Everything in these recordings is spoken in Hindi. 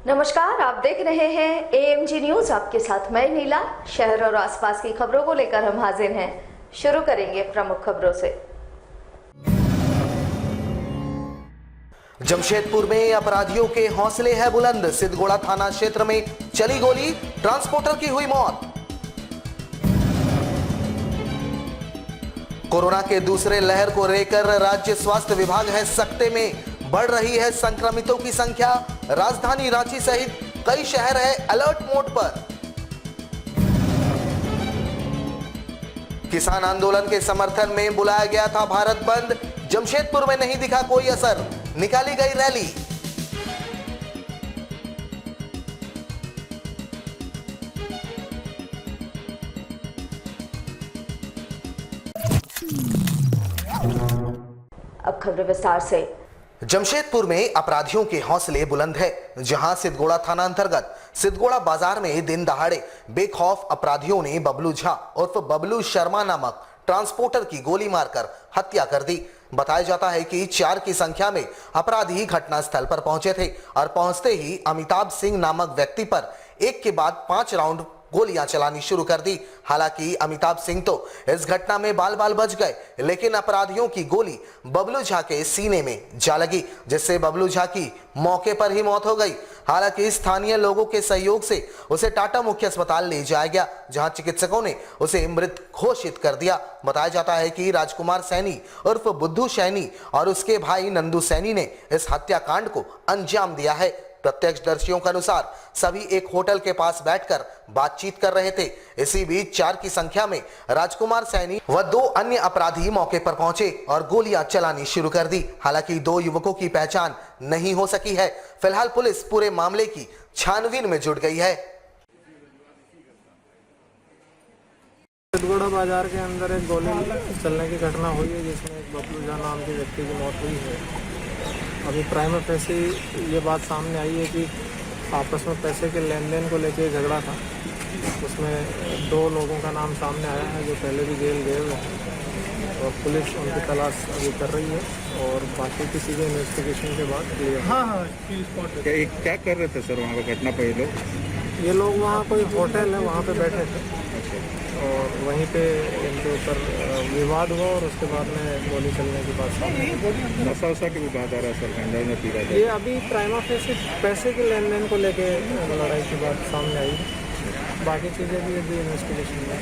नमस्कार, आप देख रहे हैं AMG न्यूज। आपके साथ मैं नीला। शहर और आसपास की खबरों को लेकर हम हाजिर हैं। शुरू करेंगे प्रमुख खबरों से। जमशेदपुर में अपराधियों के हौसले है बुलंद। सिद्धगोड़ा थाना क्षेत्र में चली गोली, ट्रांसपोर्टर की हुई मौत। कोरोना के दूसरे लहर को लेकर राज्य स्वास्थ्य विभाग है सकते में। बढ़ रही है संक्रमितों की संख्या। राजधानी रांची सहित कई शहर है अलर्ट मोड पर। किसान आंदोलन के समर्थन में बुलाया गया था भारत बंद। जमशेदपुर में नहीं दिखा कोई असर, निकाली गई रैली। अब खबरें विस्तार से। जमशेदपुर में अपराधियों के हौसले बुलंद है। जहां सिद्धगोड़ा थाना अंतर्गत सिद्धगोड़ा बाजार में दिन दहाड़े बेखौफ अपराधियों ने बबलू झा उर्फ बबलू शर्मा नामक ट्रांसपोर्टर की गोली मारकर हत्या कर दी। बताया जाता है कि 4 की संख्या में अपराधी घटनास्थल पर पहुंचे थे और पहुंचते ही अमिताभ सिंह नामक व्यक्ति पर एक के बाद 5 राउंड गोलियां चलानी शुरू कर दी। हालांकि अमिताभ सिंह तो इस घटना में बाल बाल बच गए, लेकिन अपराधियों की गोली बबलू झा के सीने में जा लगी, जिससे बबलू झा की मौके पर ही मौत हो गई। हालांकि स्थानीय लोगों के सहयोग से उसे टाटा मुख्य अस्पताल ले जाया गया, जहां चिकित्सकों ने उसे मृत घोषित कर दिया। बताया जाता है कि राजकुमार सैनी उर्फ बुद्धू सैनी और उसके भाई नंदू सैनी ने इस हत्याकांड को अंजाम दिया है। प्रत्यक्षदर्शियों के अनुसार सभी एक होटल के पास बैठकर बातचीत कर रहे थे। इसी बीच 4 की संख्या में राजकुमार सैनी व 2 अन्य अपराधी मौके पर पहुंचे और गोलियां चलानी शुरू कर दी। हालांकि 2 युवकों की पहचान नहीं हो सकी है। फिलहाल पुलिस पूरे मामले की छानबीन में जुट गई है। सिद्धगोड़ा बाजार के अंदर एक गोली चलने की घटना हुई है, जिसमें एक बबलू झा नाम के व्यक्ति की मौत हुई है। अभी प्राइम फैसी ये बात सामने आई है कि आपस में पैसे के लेन देन को लेकर झगड़ा था। उसमें 2 लोगों का नाम सामने आया है जो पहले भी जेल गए हुए हैं और पुलिस उनकी तलाश अभी कर रही है और बाकी की चीज़ें इन्वेस्टिगेशन के बाद क्लियर। क्या कर रहे थे सर वहाँ पर घटना पे? ये लोग वहाँ कोई होटल है वहाँ पे बैठे थे और वहीं पे इनके ऊपर विवाद हुआ और उसके बाद में गोली चलने की बात सामने। नशा वशा की भी बात आ रहा है सर, गंजा में पी रहा है। ये अभी प्राइमा फेसी पैसे के लेन देन को लेके लड़ाई की बात सामने आई। बाकी चीज़ें भी अभी इन्वेस्टिगेशन में।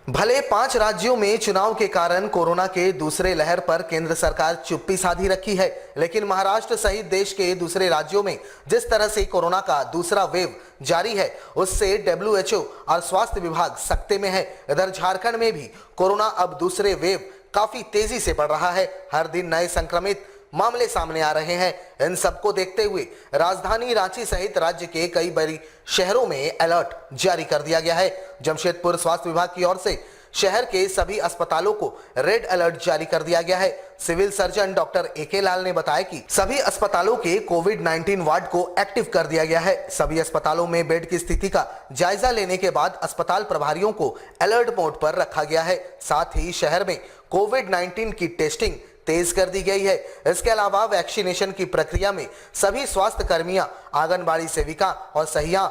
भले 5 राज्यों में चुनाव के कारण कोरोना के दूसरे लहर पर केंद्र सरकार चुप्पी साधी रखी है, लेकिन महाराष्ट्र सहित देश के दूसरे राज्यों में जिस तरह से कोरोना का दूसरा वेव जारी है, उससे WHO और स्वास्थ्य विभाग सकते में है। इधर झारखंड में भी कोरोना अब दूसरे वेव काफी तेजी से बढ़ रहा है। हर दिन नए संक्रमित मामले सामने आ रहे हैं। इन सबको देखते हुए राजधानी रांची सहित राज्य के कई बड़ी शहरों में अलर्ट जारी कर दिया गया है। जमशेदपुर स्वास्थ्य विभाग की ओर से शहर के सभी अस्पतालों को रेड अलर्ट जारी कर दिया गया है। सिविल सर्जन डॉक्टर AK लाल ने बताया कि सभी अस्पतालों के कोविड-19 वार्ड को एक्टिव कर दिया गया है। सभी अस्पतालों में बेड की स्थिति का जायजा लेने के बाद अस्पताल प्रभारियों को अलर्ट मोड पर रखा गया है। साथ ही शहर में कोविड-19 की टेस्टिंग तेज कर दी गई है। इसके अलावा वैक्सीनेशन की प्रक्रिया में सभी स्वास्थ्य कर्मियां, आंगनबाड़ी सेविका और सहिया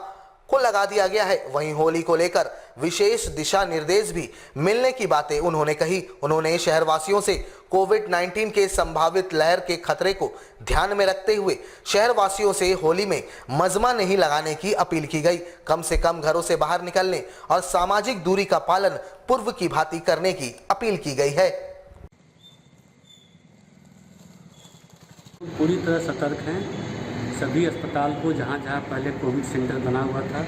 को लगा दिया गया है। वहीं होली को लेकर विशेष दिशा निर्देश भी मिलने की बातें उन्होंने कही। उन्होंने शहरवासियों से कोविड-19 के संभावित लहर के खतरे को ध्यान में रखते हुए शहरवासियों से होली में मजमा नहीं लगाने की अपील की गई। कम से कम घरों से बाहर निकलने और सामाजिक दूरी का पालन पूर्व की भांति करने की अपील की गई है। पूरी तरह सतर्क हैं। सभी अस्पताल को जहाँ जहाँ पहले कोविड सेंटर बना हुआ था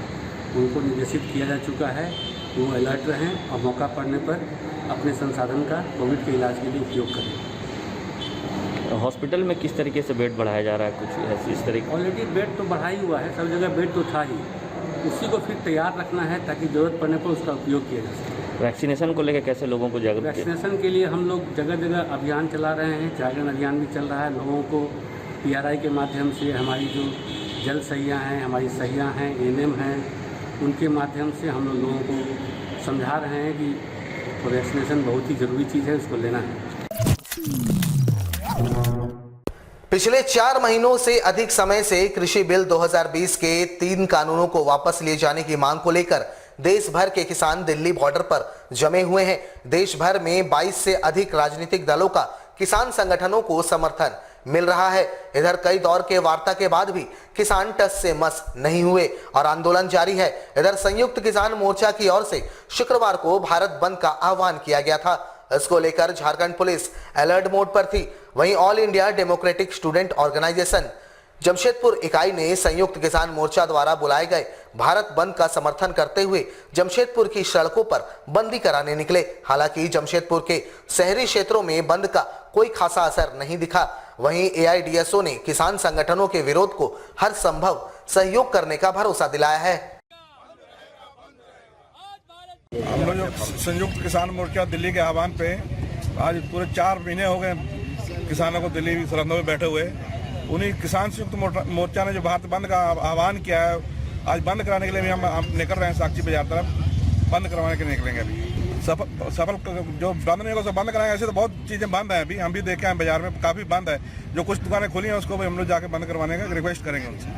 उनको निर्देशित किया जा चुका है कि वो अलर्ट रहें और मौका पड़ने पर अपने संसाधन का कोविड के इलाज के लिए उपयोग करें। हॉस्पिटल में किस तरीके से बेड बढ़ाया जा रहा है? कुछ इस तरीके ऑलरेडी बेड तो बढ़ा ही हुआ है, सब जगह बेड तो था ही, उसी को फिर तैयार रखना है ताकि ज़रूरत पड़ने पर उसका उपयोग किया जा सके। वैक्सीनेशन को लेकर कैसे लोगों को जागरूक? वैक्सीनेशन के लिए हम लोग जगह जगह अभियान चला रहे हैं, जागरण अभियान भी चल रहा है। लोगों को PRI के माध्यम से हमारी जो जल सहियाँ हैं, हमारी सहियाँ हैं, ANM हैं, उनके माध्यम से हम लोगों को समझा रहे हैं कि वैक्सीनेशन बहुत ही ज़रूरी चीज़ है, उसको लेना है। पिछले 4 महीनों से अधिक समय से कृषि बिल 2020 के 3 कानूनों को वापस लिए जाने की मांग को लेकर देश भर के किसान दिल्ली बॉर्डर पर जमे हुए हैं। देश भर में 22 से अधिक राजनीतिक दलों का किसान संगठनों को समर्थन मिल रहा है। इधर कई दौर के वार्ता के बाद भी किसान टस से मस नहीं हुए और आंदोलन जारी है। इधर संयुक्त किसान मोर्चा की ओर से शुक्रवार को भारत बंद का आह्वान किया गया था। इसको लेकर झारखंड पुलिस अलर्ट मोड पर थी। वहीं All India Democratic Student Organization Jamshedpur इकाई ने संयुक्त किसान मोर्चा द्वारा बुलाए गए भारत बंद का समर्थन करते हुए जमशेदपुर की सड़कों पर बंदी कराने निकले। हालांकि जमशेदपुर के शहरी क्षेत्रों में बंद का कोई खासा असर नहीं दिखा। वहीं एआईडीएसओ ने किसान संगठनों के विरोध को हर संभव सहयोग करने का भरोसा दिलाया है। हम लोग जो संयुक्त किसान मोर्चा दिल्ली के आह्वान पे आज पूरे 4 महीने हो गए किसानों को दिल्ली सरहदों में बैठे हुए। उन्हीं किसान संयुक्त मोर्चा ने जो भारत बंद का आह्वान किया है, आज बंद कराने के लिए भी हम निकल रहे हैं। साक्षी बाजार तरफ बंद करवाने के लिए निकलेंगे। अभी सफल जो बंद नहीं होगा बंद कराएंगे। ऐसे तो बहुत चीजें बंद है, अभी हम भी देखे हैं बाजार में काफी बंद है। जो कुछ दुकानें खुली हैं उसको भी हम लोग जाके बंद करवाने का रिक्वेस्ट करेंगे उनसे।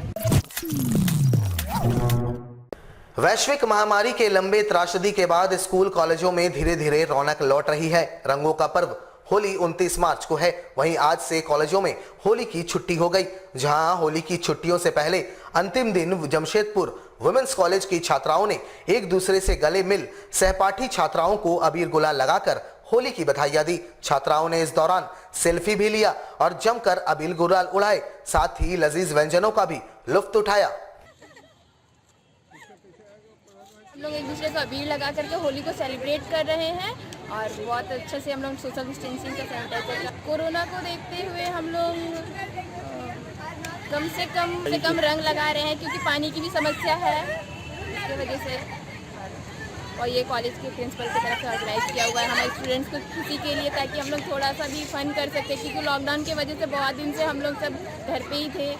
वैश्विक महामारी के लंबे त्रासदी के बाद स्कूल कॉलेजों में धीरे धीरे रौनक लौट रही है। रंगों का पर्व होली 29 मार्च को है। वहीं आज से कॉलेजों में होली की छुट्टी हो गई। जहां होली की छुट्टियों से पहले अंतिम दिन जमशेदपुर वुमेन्स कॉलेज की छात्राओं ने एक दूसरे से गले मिल सहपाठी छात्राओं को अबीर गुलाल लगाकर होली की बधाइयां दी। छात्राओं ने इस दौरान सेल्फी भी लिया और जमकर अबीर गुलाल उड़ाए। साथ ही लजीज व्यंजनों का भी लुत्फ उठाया। हम लोग एक दूसरे को अबीर लगा करके होली को सेलिब्रेट कर रहे हैं और बहुत अच्छे से हम लोग सोशल डिस्टेंसिंग का सैनिटाइजर का कोरोना को देखते हुए हम लोग कम से कम रंग लगा रहे हैं, क्योंकि पानी की भी समस्या है इसकी वजह से। और ये कॉलेज के प्रिंसिपल की तरफ से ऑर्गेनाइज किया हुआ है हमारे स्टूडेंट्स को खुशी के लिए, ताकि हम लोग थोड़ा सा भी फन कर सके, क्योंकि लॉकडाउन की वजह से बहुत दिन से हम लोग सब घर पे ही थे।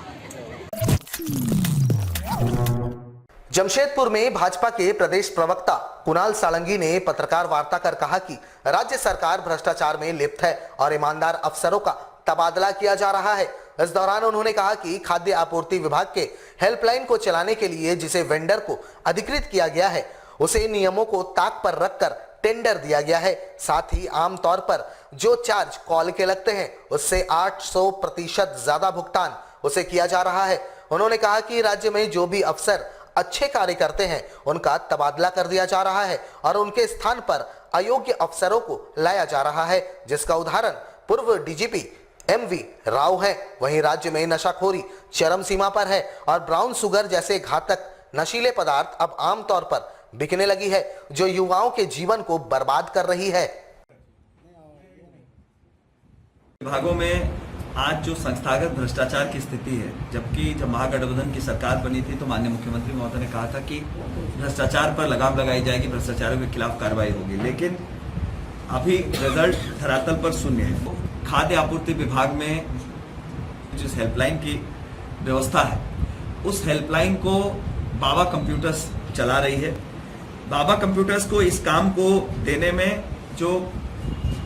जमशेदपुर में भाजपा के प्रदेश प्रवक्ता कुणाल सालंगी ने पत्रकार वार्ता कर कहा कि राज्य सरकार भ्रष्टाचार में लिप्त है और ईमानदार अफसरों का तबादला किया जा रहा है। इस दौरान उन्होंने कहा कि खाद्य आपूर्ति विभाग के हेल्पलाइन को चलाने के लिए जिसे वेंडर को अधिकृत किया गया है, उसे नियमों को ताक पर रखकर टेंडर दिया गया है। साथ ही आमतौर पर जो चार्ज कॉल के लगते हैं उससे 800% ज्यादा भुगतान उसे किया जा रहा है। उन्होंने कहा कि राज्य में जो भी अफसर अच्छे कार्य करते हैं उनका तबादला कर दिया जा रहा है और उनके स्थान पर अयोग्य अफसरों को लाया जा रहा है, जिसका उदाहरण पूर्व डीजीपी एमवी राव है। वहीं राज्य में नशाखोरी चरम सीमा पर है और ब्राउन शुगर जैसे घातक नशीले पदार्थ अब आमतौर पर बिकने लगी है, जो युवाओं के जीवन को बर्बाद कर रही है। विभागों में आज जो संस्थागत भ्रष्टाचार की स्थिति है, जबकि जब महागठबंधन की सरकार बनी थी तो माननीय मुख्यमंत्री महोदय ने कहा था कि भ्रष्टाचार पर लगाम लगाई जाएगी, भ्रष्टाचारियों के खिलाफ कार्रवाई होगी, लेकिन अभी रिजल्ट धरातल पर शून्य है। खाद्य आपूर्ति विभाग में जिस हेल्पलाइन की व्यवस्था है, उस हेल्पलाइन को बाबा कंप्यूटर्स चला रही है। बाबा कंप्यूटर्स को इस काम को देने में जो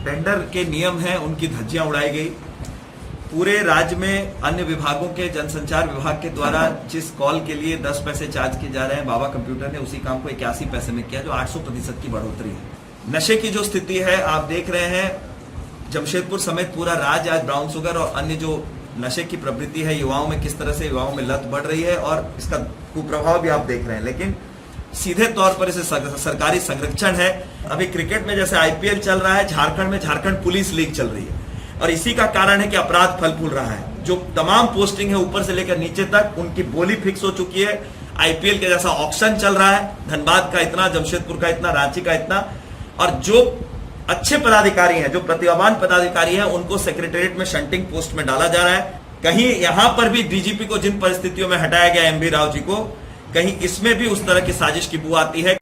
टेंडर के नियम हैं उनकी धज्जियां उड़ाई गई। पूरे राज्य में अन्य विभागों के जनसंचार विभाग के द्वारा जिस कॉल के लिए 10 पैसे चार्ज किए जा रहे हैं, बाबा कंप्यूटर ने उसी काम को 81 पैसे में किया, जो 800% की बढ़ोतरी है। नशे की जो स्थिति है आप देख रहे हैं, जमशेदपुर समेत पूरा राज्य आज ब्राउन शुगर और अन्य जो नशे की प्रवृत्ति है युवाओं में, किस तरह से युवाओं में लत बढ़ रही है और इसका कुप्रभाव भी आप देख रहे हैं। लेकिन सीधे तौर पर इसे सरकारी संरक्षण है। अभी क्रिकेट में जैसे आईपीएल चल रहा है, झारखंड में झारखंड पुलिस लीग चल रही है और इसी का कारण है कि अपराध फल फूल रहा है। जो तमाम पोस्टिंग है ऊपर से लेकर नीचे तक उनकी बोली फिक्स हो चुकी है। आईपीएल के जैसा ऑक्शन चल रहा है, धनबाद का इतना, जमशेदपुर का इतना, रांची का इतना, और जो अच्छे पदाधिकारी हैं, जो प्रतिभावान पदाधिकारी हैं, उनको सेक्रेटेरिएट में शंटिंग पोस्ट में डाला जा रहा है। कहीं यहां पर भी डीजीपी को जिन परिस्थितियों में हटाया गया एमवी राव जी को, कहीं इसमें भी उस तरह की साजिश की बू आती है।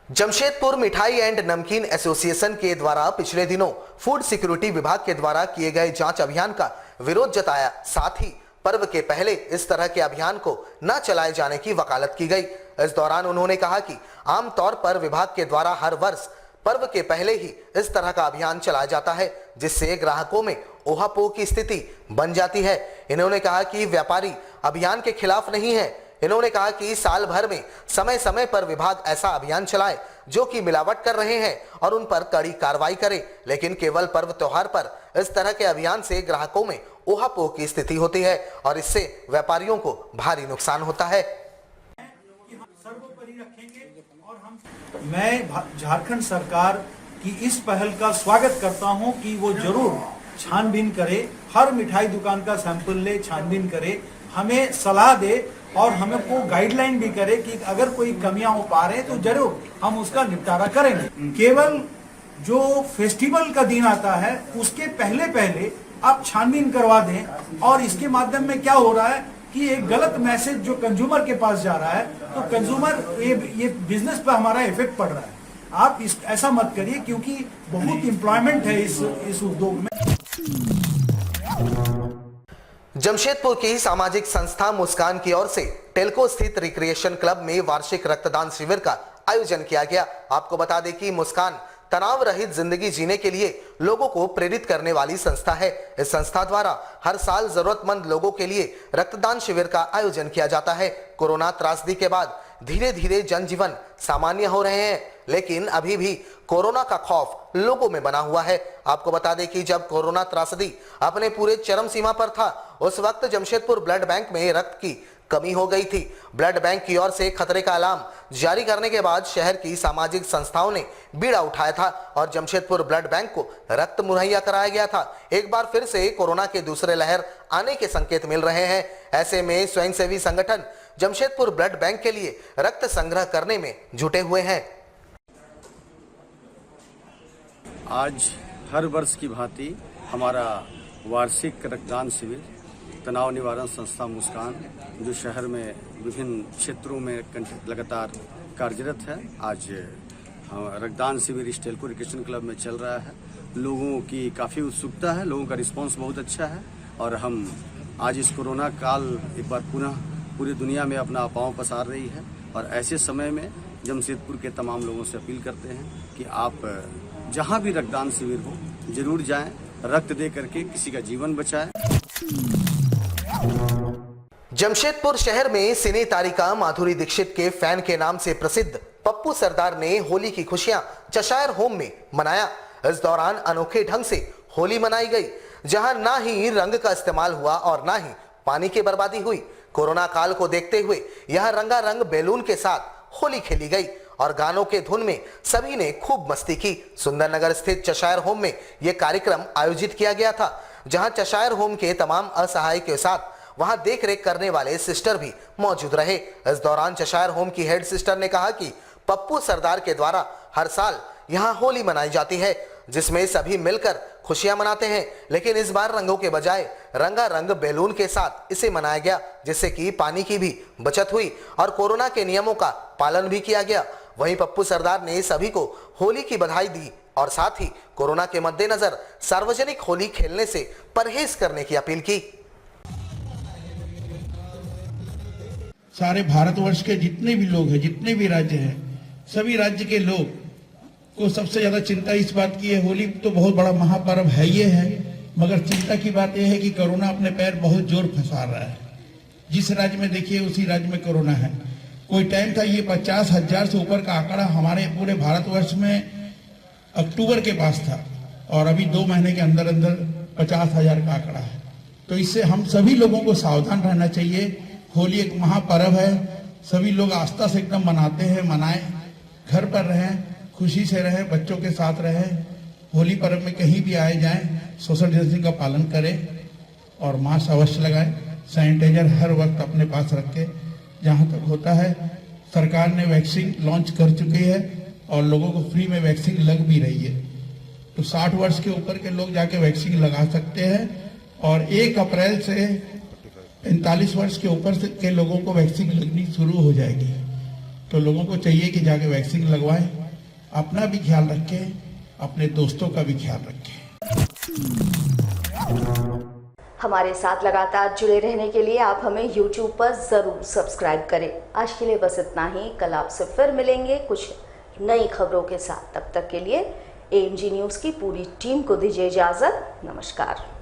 जमशेदपुर मिठाई एंड नमकीन एसोसिएशन के द्वारा पिछले दिनों फूड सिक्योरिटी विभाग के द्वारा किए गए जांच अभियान का विरोध जताया। साथ ही पर्व के पहले इस तरह के अभियान को न चलाए जाने की वकालत की गई। इस दौरान उन्होंने कहा कि आमतौर पर विभाग के द्वारा हर वर्ष पर्व के पहले ही इस तरह का अभियान चलाया जाता है, जिससे ग्राहकों में ओहापोह की स्थिति बन जाती है। इन्होंने कहा कि व्यापारी अभियान के खिलाफ नहीं है। इन्होंने कहा कि साल भर में समय समय पर विभाग ऐसा अभियान चलाए जो कि मिलावट कर रहे हैं और उन पर कड़ी कार्रवाई करे, लेकिन केवल पर्व त्योहार पर इस तरह के अभियान से ग्राहकों में ओहापोह की स्थिति होती है और इससे व्यापारियों को भारी नुकसान होता है। मैं झारखंड सरकार की इस पहल का स्वागत करता हूं कि वो जरूर छानबीन करे, हर मिठाई दुकान का सैंपल ले, छानबीन करे, हमें सलाह दे और हमें को गाइडलाइन भी करे कि अगर कोई कमियां हो पा रहे तो जरूर हम उसका निपटारा करेंगे। केवल जो फेस्टिवल का दिन आता है उसके पहले आप छानबीन करवा दें और इसके माध्यम में क्या हो रहा है कि एक गलत मैसेज जो कंज्यूमर के पास जा रहा है, तो कंज्यूमर ये बिजनेस पर हमारा इफेक्ट पड़ रहा है। आप ऐसा मत करिए क्योंकि बहुत एम्प्लॉयमेंट है इस उद्योग में। जमशेदपुर की सामाजिक संस्था मुस्कान की ओर से टेल्को स्थित रिक्रिएशन क्लब में वार्षिक रक्तदान शिविर का आयोजन किया गया। आपको बता दें कि मुस्कान तनाव रहित जिंदगी जीने के लिए लोगों को प्रेरित करने वाली संस्था है। इस संस्था द्वारा हर साल जरूरतमंद लोगों के लिए रक्तदान शिविर का आयोजन किया जाता है। कोरोना त्रासदी के बाद धीरे धीरे जनजीवन सामान्य हो रहे हैं, लेकिन अभी भी कोरोना का खौफ लोगों में बना हुआ है। आपको बता दें कि जब कोरोना त्रासदी अपने पूरे चरम सीमा पर था, उस वक्त जमशेदपुर ब्लड बैंक में रक्त की कमी हो गई थी। ब्लड बैंक की ओर से खतरे का अलार्म जारी करने के बाद शहर की सामाजिक संस्थाओं ने बीड़ा उठाया था और जमशेदपुर ब्लड बैंक को रक्त मुहैया कराया गया था। एक बार फिर से कोरोना के दूसरे लहर आने के संकेत मिल रहे हैं। ऐसे में स्वयंसेवी संगठन जमशेदपुर ब्लड बैंक के लिए रक्त संग्रह करने में जुटे हुए हैं। आज हर वर्ष की भांति हमारा वार्षिक रक्तदान शिविर तनाव निवारण संस्था मुस्कान, जो शहर में विभिन्न क्षेत्रों में लगातार कार्यरत है, आज रक्तदान शिविर इस टेल्को रिक्रिएशन क्लब में चल रहा है। लोगों की काफ़ी उत्सुकता है, लोगों का रिस्पांस बहुत अच्छा है और हम आज इस कोरोना काल एक बार पुनः पूरी दुनिया में अपना पांव पसार रही है और ऐसे समय में जमशेदपुर के तमाम लोगों से अपील करते हैं कि आप जहां भी रक्तदान शिविर हो जरूर जाएं, रक्त दे करके किसी का जीवन बचाएं। जमशेदपुर शहर में सिने तारिका माधुरी दीक्षित के फैन के नाम से प्रसिद्ध पप्पू सरदार ने होली की खुशियां चशायर होम में मनाया। इस दौरान अनोखे ढंग से होली मनाई गई, जहां ना ही रंग का इस्तेमाल हुआ और ना ही पानी की बर्बादी हुई। कोरोना काल को देखते हुए यहां रंगारंग बैलून के साथ होली खेली गई और गानों के धुन में सभी ने खूब मस्ती की। सुंदरनगर स्थित चशायर होम में यह कार्यक्रम आयोजित किया गया था, जहां चशायर होम के तमाम असहाय के साथ वहां देखरेख करने वाले सिस्टर भी मौजूद रहे। इस दौरान चशायर होम की हेड सिस्टर ने कहा कि पप्पू सरदार के द्वारा हर साल यहां होली मनाई जाती है, जिसमें सभी मिलकर खुशियां मनाते हैं, लेकिन इस बार रंगों के बजाय रंगारंग बैलून के साथ इसे मनाया गया, जिससे कि पानी की भी बचत हुई और कोरोना के नियमों का पालन भी किया गया। वहीं पप्पू सरदार ने सभी को होली की बधाई दी और साथ ही कोरोना के मद्देनजर सार्वजनिक होली खेलने से परहेज करने की अपील की। सारे भारतवर्ष के जितने भी लोग हैं, जितने भी राज्य हैं, सभी राज्य के लोग को सबसे ज्यादा चिंता इस बात की है। होली तो बहुत बड़ा महापर्व है ये है, मगर चिंता की बात यह है कि कोरोना अपने पैर बहुत जोर फंसा रहा है। जिस राज्य में देखिए उसी राज्य में कोरोना है। कोई टाइम था ये 50,000 से ऊपर का आंकड़ा हमारे पूरे भारतवर्ष में अक्टूबर के पास था और अभी 2 महीने के अंदर अंदर 50,000 का आंकड़ा है। तो इससे हम सभी लोगों को सावधान रहना चाहिए। होली एक महापर्व है, सभी लोग आस्था से एकदम मनाते हैं, मनाएं, घर पर रहें, खुशी से रहें, बच्चों के साथ रहें। होली पर्व में कहीं भी आए जाएं, सोशल डिस्टेंसिंग का पालन करें और मास्क अवश्य लगाएं, सैनिटाइजर हर वक्त अपने पास रखें। जहां तक होता है सरकार ने वैक्सीन लॉन्च कर चुकी है और लोगों को फ्री में वैक्सीन लग भी रही है, तो 60 वर्ष के ऊपर के लोग जाके वैक्सीन लगा सकते हैं और 1 अप्रैल से 45 वर्ष के ऊपर के लोगों को वैक्सीन लगनी शुरू हो जाएगी। तो लोगों को चाहिए कि जाके वैक्सीन लगवाएं, अपना भी ख्याल रखें, अपने दोस्तों का भी ख्याल रखें। हमारे साथ लगातार जुड़े रहने के लिए आप हमें YouTube पर जरूर सब्सक्राइब करें। आज के लिए बस इतना ही। कल आपसे फिर मिलेंगे कुछ नई खबरों के साथ। तब तक के लिए AMG न्यूज़ की पूरी टीम को दीजिए इजाजत। नमस्कार।